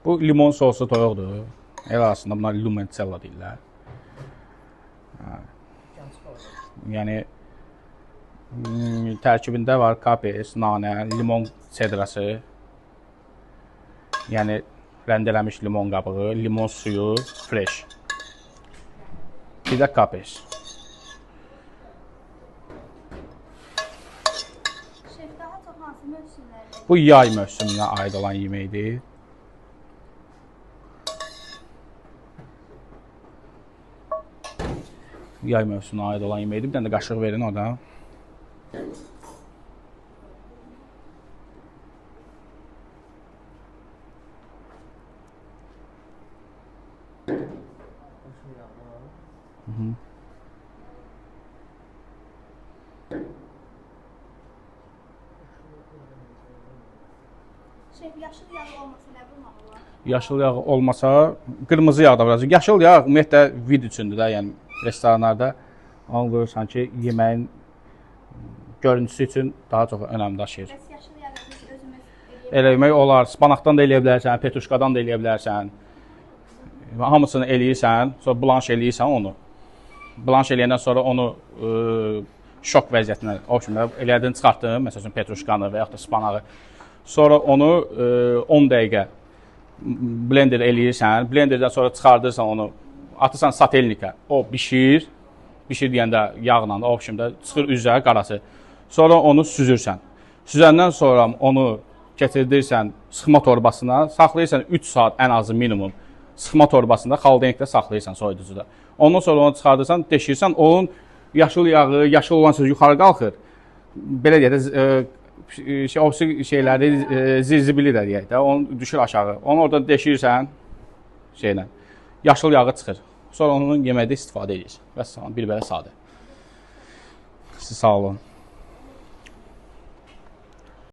Bu limon soslu toyuqdur. El arasında bunlar limoncello deyirlər. Yəni tərkibində var kapes, nanə, limon sedrası. Yəni rəndələmiş limon qabığı, limon suyu, fresh. Bir də kapes. Şef, daha çox hansı mövsümlərdə? Bu yay mövsümünə aid olan yeməkdir. Yay mövsümünə aid olan yeməkdir. Bir dənə də qaşıq verin orada. Şef, yaşıl yağ olmasa nə bulmaq olar? Yaşıl yağ olmasa, qırmızı yağ da vuracaq. Yaşıl yağ ümumiyyətlə vid üçündür də, yəni restoranlarda onu qoyursan ki, yeməyin görüntüsü üçün daha çox önəm daşıyır. Bəs yaşıl yağı biz özümüz Eləmək olar, spanaqdan da eləyə bilərsən, petruşkadan da eləyə bilərsən. Hamısını eləyirsən, sonra blanş eləyirsən onu. Blanş eləyəndən sonra onu şok vəziyyətinə, o kimi elədin, çıxartdın, məsəl üçün petruşkanı və yaxud da spanağı. Sonra onu 10 dəqiqə blender eləyirsən, blenderdən sonra çıxardırsan onu, atırsan satelnikə, o bişir, bişir deyəndə yağla, o kimi çıxır üzrə qarası. Sonra onu süzürsən. Süzəndən sonra onu gətirdirsən sıxma torbasına, saxlayırsan 3 saat ən azı minimum. Sıxma torbasında, xaldenikdə saxlayırsan soyuducuda. Ondan sonra onu çıxardırsan, deşirsən, onun yaşıl yağı, yaşıl olan söz yuxarı qalxır. Belə deyək də, o şeyləri zirzibili də deyək də, onu düşür aşağı. Onu orada deşirsən, şeylə, yaşıl yağı çıxır. Sonra onun yeməkdə istifadə edir. Bəs bir belə sadə. Siz sağ olun.